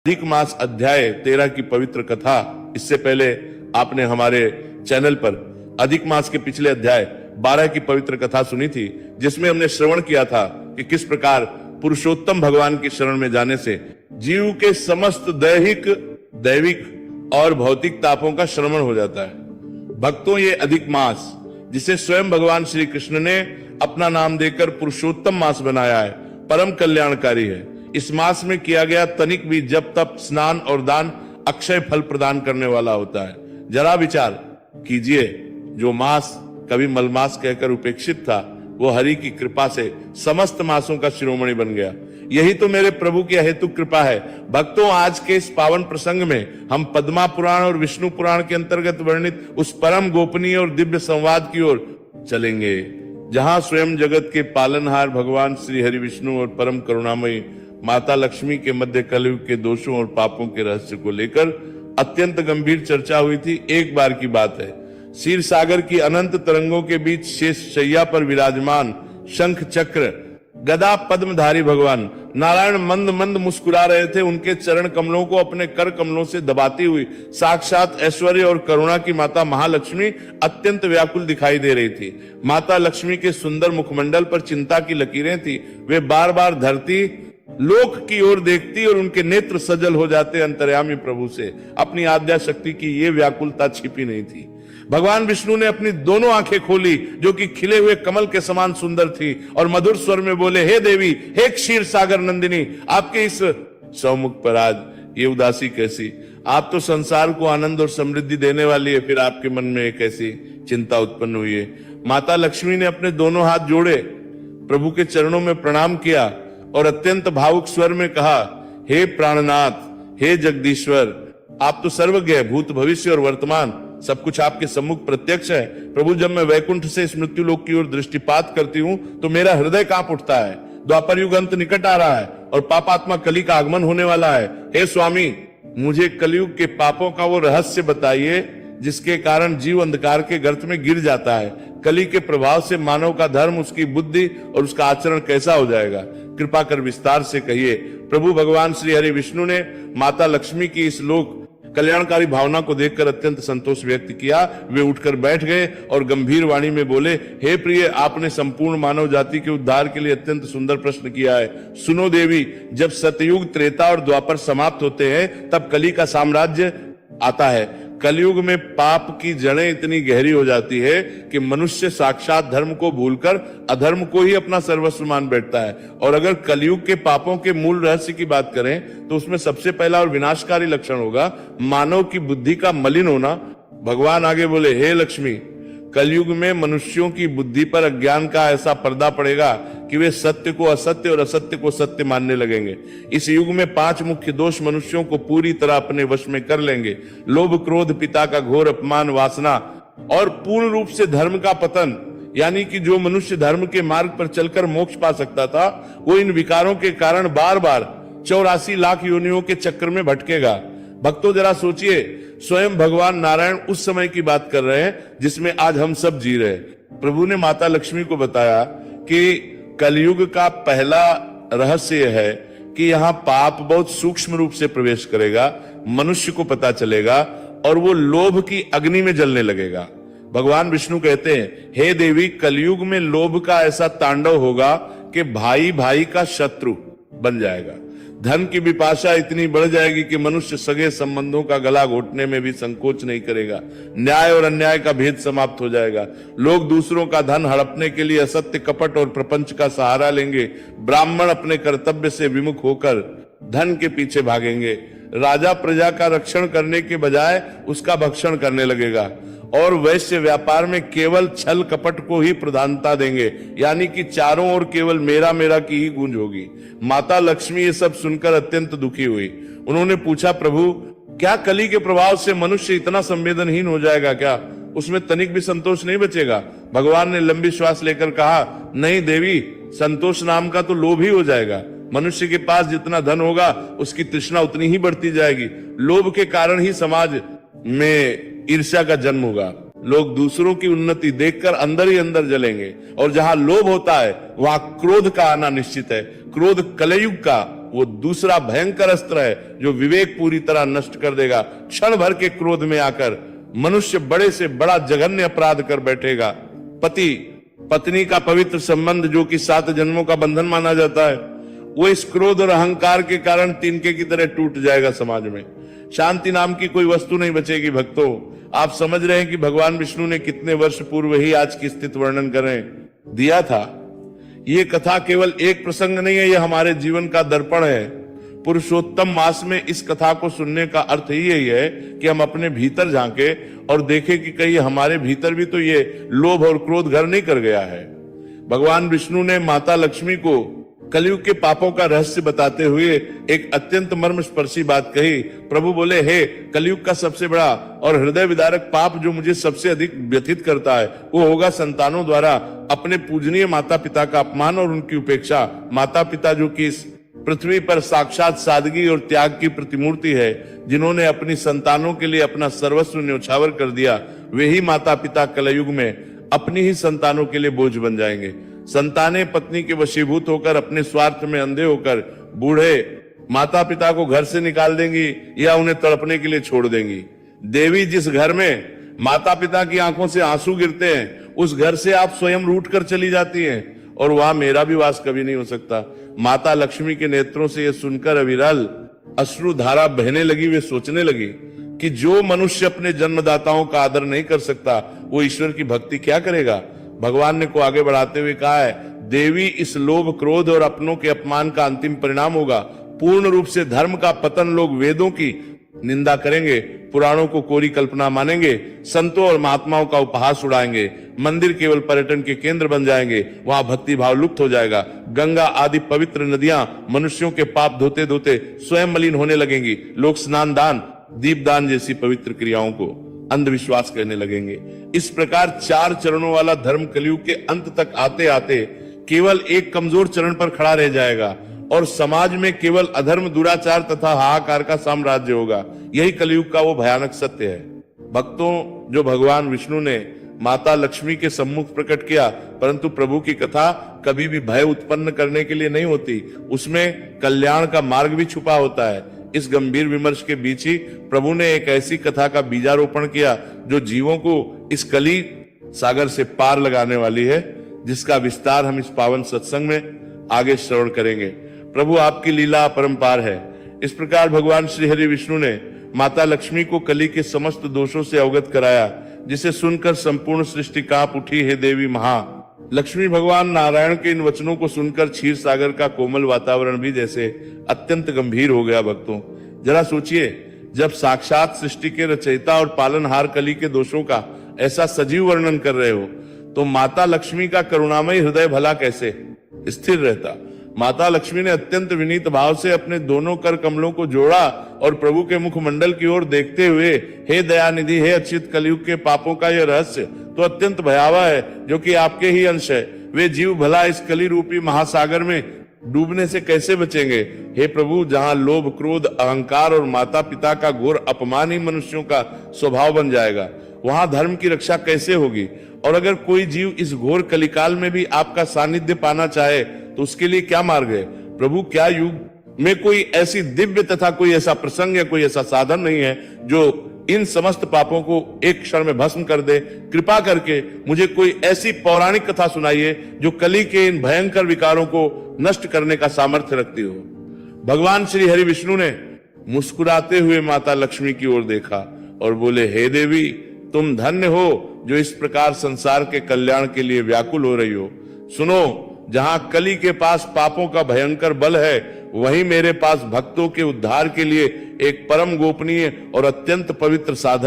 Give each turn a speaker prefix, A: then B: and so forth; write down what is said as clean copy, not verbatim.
A: अधिक मास अध्याय 13 की पवित्र कथा, इससे पहले आपने हमारे चैनल पर अधिक मास के पिछले अध्याय 12 की पवित्र कथा सुनी थी, जिसमें हमने श्रवण किया था कि किस प्रकार पुरुषोत्तम भगवान की शरण में जाने से जीव के समस्त दैविक और भौतिक तापों का श्रमण हो जाता है। भक्तों, ये अधिक मास जिसे स्वयं भगवान श्री कृष्ण ने अपना नाम देकर पुरुषोत्तम मास बनाया है, परम कल्याणकारी है। इस मास में किया गया तनिक भी जप तप स्नान और दान अक्षय फल प्रदान करने वाला होता है। जरा विचार कीजिए, जो मास कभी मलमास कहकर उपेक्षित था, वो हरि की कृपा से समस्त मासों का शिरोमणि बन गया। यही तो मेरे प्रभु की अहेतुक कृपा है। भक्तों, आज के इस पावन प्रसंग में हम पद्मा पुराण और विष्णु पुराण के अंतर्गत वर्णित उस परम गोपनीय और दिव्य संवाद की ओर चलेंगे, जहां स्वयं जगत के पालनहार भगवान श्री हरि विष्णु और परम करुणामयी माता लक्ष्मी के मध्य कलयुग के दोषों और पापों के रहस्य को लेकर अत्यंत गंभीर चर्चा हुई थी। एक बार की बात है, क्षीर सागर की अनंत तरंगों के बीच शेष शैया पर विराजमान शंख चक्र गदा पद्मधारी भगवान नारायण मंद मंद मुस्कुरा रहे थे। उनके चरण कमलों को अपने कर कमलों से दबाती हुई साक्षात ऐश्वर्य और करुणा की माता महालक्ष्मी अत्यंत व्याकुल दिखाई दे रही थी। माता लक्ष्मी के सुंदर मुखमंडल पर चिंता की लकीरें थी। वे बार बार धरती लोक की ओर देखती और उनके नेत्र सजल हो जाते। अंतर्यामी प्रभु से अपनी आद्या शक्ति की ये व्याकुलता छिपी नहीं थी। भगवान विष्णु ने अपनी दोनों आंखें खोली, जो कि खिले हुए कमल के समान सुंदर थी, और मधुर स्वर में बोले, हे देवी, हे क्षीर सागर नंदिनी, आपके इस सौमुख पर आज ये उदासी कैसी? आप तो संसार को आनंद और समृद्धि देने वाली है, फिर आपके मन में एक ऐसी चिंता उत्पन्न हुई है। माता लक्ष्मी ने अपने दोनों हाथ जोड़े, प्रभु के चरणों में प्रणाम किया और अत्यंत भावुक स्वर में कहा, हे प्राणनाथ, हे जगदीश्वर, आप तो सर्वज्ञ है, भूत भविष्य और वर्तमान सब कुछ आपके सम्मुख प्रत्यक्ष है। प्रभु, जब मैं वैकुंठ से इस मृत्यु लोक की ओर दृष्टिपात करती हूँ तो मेरा हृदय कांप उठता है। द्वापर युग अंत निकट आ रहा है और पापात्मा कली का आगमन होने वाला है। हे स्वामी, मुझे कलयुग के पापों का वो रहस्य बताइए जिसके कारण जीव अंधकार के गर्त में गिर जाता है। कली के प्रभाव से मानव का धर्म, उसकी बुद्धि और उसका आचरण कैसा हो जाएगा? कृपा कर विस्तार से कहिए। प्रभु भगवान श्री हरि विष्णु ने माता लक्ष्मी की इस लोक कल्याणकारी भावना को देखकर अत्यंत संतोष व्यक्त किया। वे उठकर बैठ गए और गंभीर वाणी में बोले, हे प्रिय, आपने संपूर्ण मानव जाति के उद्धार के लिए अत्यंत सुंदर प्रश्न किया है। सुनो देवी, जब सतयुग, त्रेता और द्वापर समाप्त होते हैं, तब कली का साम्राज्य आता है। कलयुग में पाप की जड़ें इतनी गहरी हो जाती है कि मनुष्य साक्षात धर्म को भूलकर अधर्म को ही अपना सर्वस्व मान बैठता है। और अगर कलयुग के पापों के मूल रहस्य की बात करें तो उसमें सबसे पहला और विनाशकारी लक्षण होगा मानव की बुद्धि का मलिन होना। भगवान आगे बोले, हे लक्ष्मी, कलयुग में मनुष्यों की बुद्धि पर अज्ञान का ऐसा पर्दा पड़ेगा कि वे सत्य को असत्य और असत्य को सत्य मानने लगेंगे। इस युग में 5 मुख्य दोष मनुष्यों को पूरी तरह अपने वश में कर लेंगे। लोभ, क्रोध, पिता का घोर अपमान, वासना और पूर्ण रूप से धर्म का पतन। यानी कि जो मनुष्य धर्म के मार्ग पर चलकर मोक्ष पा सकता था, वो इन विकारों के कारण बार बार 84 लाख योनियों के चक्कर में भटकेगा। भक्तों, जरा सोचिए, स्वयं भगवान नारायण उस समय की बात कर रहे हैं जिसमें आज हम सब जी रहे हैं। प्रभु ने माता लक्ष्मी को बताया कि कलयुग का पहला रहस्य है कि यहाँ पाप बहुत सूक्ष्म रूप से प्रवेश करेगा, मनुष्य को पता चलेगा और वो लोभ की अग्नि में जलने लगेगा। भगवान विष्णु कहते हैं, हे देवी, कलयुग में लोभ का ऐसा तांडव होगा कि भाई भाई का शत्रु बन जाएगा। धन की विपाशा इतनी बढ़ जाएगी कि मनुष्य सगे संबंधों का गला घोटने में भी संकोच नहीं करेगा। न्याय और अन्याय का भेद समाप्त हो जाएगा। लोग दूसरों का धन हड़पने के लिए असत्य, कपट और प्रपंच का सहारा लेंगे। ब्राह्मण अपने कर्तव्य से विमुख होकर धन के पीछे भागेंगे। राजा प्रजा का रक्षण करने के बजाय उसका भक्षण करने लगेगा और वैश्य व्यापार में केवल छल कपट को ही प्रधानता देंगे। यानी कि चारों ओर केवल मेरा मेरा की ही गूंज होगी। माता लक्ष्मी ये सब सुनकर अत्यंत दुखी हुई। उन्होंने पूछा, प्रभु, क्या कली के प्रभाव से मनुष्य इतना संवेदनहीन हो जाएगा? क्या उसमें तनिक भी संतोष नहीं बचेगा? भगवान ने लंबी श्वास लेकर कहा, नहीं देवी, संतोष नाम का तो लोभ ही हो जाएगा। मनुष्य के पास जितना धन होगा उसकी तृष्णा उतनी ही बढ़ती जाएगी। लोभ के कारण ही समाज में ईर्ष्या का जन्म होगा। लोग दूसरों की उन्नति देखकर अंदर ही अंदर जलेंगे और जहां लोभ होता है वहां क्रोध का आना निश्चित है। क्रोध कलयुग का वो दूसरा भयंकर अस्त्र है जो विवेक पूरी तरह नष्ट कर देगा। क्षण भर के क्रोध में आकर मनुष्य बड़े से बड़ा जघन्य अपराध कर बैठेगा। पति पत्नी का पवित्र संबंध जो कि 7 जन्मों का बंधन माना जाता है, वो इस क्रोध और अहंकार के कारण तिनके की तरह टूट जाएगा। समाज में शांति नाम की कोई वस्तु नहीं बचेगी। भक्तों, आप समझ रहे हैं कि भगवान विष्णु ने कितने वर्ष पूर्व ही आज की स्थिति वर्णन करें दिया था। ये कथा केवल एक प्रसंग नहीं है, यह हमारे जीवन का दर्पण है। पुरुषोत्तम मास में इस कथा को सुनने का अर्थ ही यही है कि हम अपने भीतर झांके और देखें कि कहीं हमारे भीतर भी तो ये लोभ और क्रोध घर नहीं कर गया है। भगवान विष्णु ने माता लक्ष्मी को कलयुग के पापों का रहस्य बताते हुए एक अत्यंत मर्मस्पर्शी बात कही। प्रभु बोले, हे कलयुग का सबसे बड़ा और हृदय विदारक पाप जो मुझे सबसे अधिक व्यथित करता है, वो होगा संतानों द्वारा अपने पूजनीय माता पिता का अपमान और उनकी उपेक्षा। माता पिता जो कि इस पृथ्वी पर साक्षात सादगी और त्याग की प्रतिमूर्ति है, जिन्होंने अपनी संतानों के लिए अपना सर्वस्व न्योछावर कर दिया, वे ही माता पिता कलयुग में अपनी ही संतानों के लिए बोझ बन जाएंगे। संतानें पत्नी के वशीभूत होकर अपने स्वार्थ में अंधे होकर बूढ़े माता पिता को घर से निकाल देंगी या उन्हें तड़पने के लिए छोड़ देंगी। देवी, जिस घर में माता पिता की आंखों से आंसू गिरते हैं, उस घर से आप स्वयं रूठ कर चली जाती हैं और वहां मेरा भी वास कभी नहीं हो सकता। माता लक्ष्मी के नेत्रों से यह सुनकर अविरल अश्रु धारा बहने लगी। वे सोचने लगी कि जो मनुष्य अपने जन्मदाताओं का आदर नहीं कर सकता, वो ईश्वर की भक्ति क्या करेगा। भगवान ने को आगे बढ़ाते हुए कहा है, देवी, इस लोभ क्रोध और अपनों के अपमान का अंतिम परिणाम होगा पूर्ण रूप से धर्म का पतन। लोग वेदों की निंदा करेंगे, पुराणों को कोरी कल्पना मानेंगे, संतों और महात्माओं का उपहास उड़ाएंगे। मंदिर केवल पर्यटन के केंद्र बन जाएंगे, वहां भक्ति भाव लुप्त हो जाएगा। गंगा आदि पवित्र नदियां मनुष्यों के पाप धोते धोते स्वयं मलिन होने लगेंगी। लोग स्नान दान, दीपदान जैसी पवित्र क्रियाओं को अंधविश्वास कहने लगेंगे। इस प्रकार 4 चरणों वाला धर्म कलयुग के अंत तक आते आते केवल एक कमजोर चरण पर खड़ा रह जाएगा और समाज में केवल अधर्म, दुराचार तथा हाहाकार का साम्राज्य होगा। यही कलयुग का वो भयानक सत्य है। भक्तों, जो भगवान विष्णु ने माता लक्ष्मी के सम्मुख प्रकट किया, परंतु प्रभु की कथा कभी भी भय उत्पन्न करने के लिए नहीं होती, उसमें कल्याण का मार्ग भी छुपा होता है। इस गंभीर विमर्श के बीच ही प्रभु ने एक ऐसी कथा का बीजारोपण किया जो जीवों को इस कली सागर से पार लगाने वाली है, जिसका विस्तार हम इस पावन सत्संग में आगे श्रवण करेंगे। प्रभु, आपकी लीला अपरंपार है। इस प्रकार भगवान श्री हरि विष्णु ने माता लक्ष्मी को कली के समस्त दोषों से अवगत कराया, जिसे सुनकर संपूर्ण सृष्टि कांप उठी। हे देवी महा लक्ष्मी, भगवान नारायण के इन वचनों को सुनकर क्षीर सागर का कोमल वातावरण भी जैसे अत्यंत गंभीर हो गया। भक्तों, जरा सोचिए, जब साक्षात सृष्टि के रचयिता और पालनहार कली के दोषों का ऐसा सजीव वर्णन कर रहे हो, तो माता लक्ष्मी का करुणामय हृदय भला कैसे स्थिर रहता। माता लक्ष्मी ने अत्यंत विनीत भाव से अपने दोनों कर कमलों को जोड़ा और प्रभु के मुखमंडल की ओर देखते हुए, हे दयानिधि, हे अच्युत, कलयुग के पापों का यह रहस्य तो अत्यंत भयावह है, जो कि आपके ही अंश है। वे जीव भला इस कली रूपी महासागर में डूबने से कैसे बचेंगे। हे प्रभु, जहां लोभ, क्रोध, अहंकार और माता पिता का घोर अपमान ही मनुष्यों का स्वभाव बन जाएगा, वहां धर्म की रक्षा कैसे होगी। और अगर कोई जीव इस घोर कलिकाल में भी आपका सानिध्य पाना चाहे तो उसके लिए क्या मार्ग है। प्रभु, क्या युग में कोई ऐसी दिव्य तथा कोई ऐसा प्रसंग या कोई ऐसा साधन नहीं है जो इन समस्त पापों को एक क्षण में भस्म कर दे। कृपा करके मुझे कोई ऐसी पौराणिक कथा सुनाइए जो कली के इन भयंकर विकारों को नष्ट करने का सामर्थ्य रखती हो। भगवान श्री हरि विष्णु ने मुस्कुराते हुए माता लक्ष्मी की ओर देखा और बोले, हे देवी, तुम धन्य हो जो इस प्रकार संसार के कल्याण के लिए व्याकुल हो रही हो। सुनो, जहां कली के पास पापों का भयंकर बल है, वहीं मेरे पास भक्तों के उद्धार के लिए एक परम गोपनीय और अत्यंत पवित्र साधन